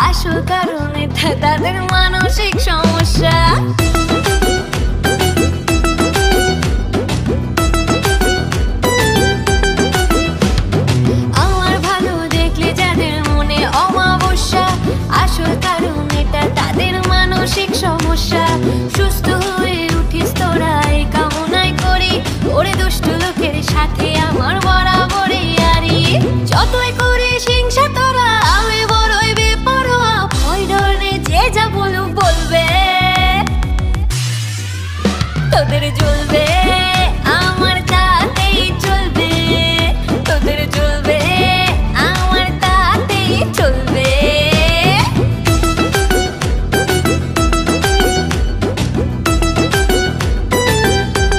আসল কারণ এটা তাদের মানসিক সমস্যা। আমার ভালো দেখলে যাদের মনে অমাবস্যা, আসল কারণ এটা তাদের মানসিক সমস্যা। সুস্থ হয়ে উঠিস তোরা এই কামনাই করি, ওরে দুষ্ট লোকের সাথে আমার বরাবরই আরি। যতই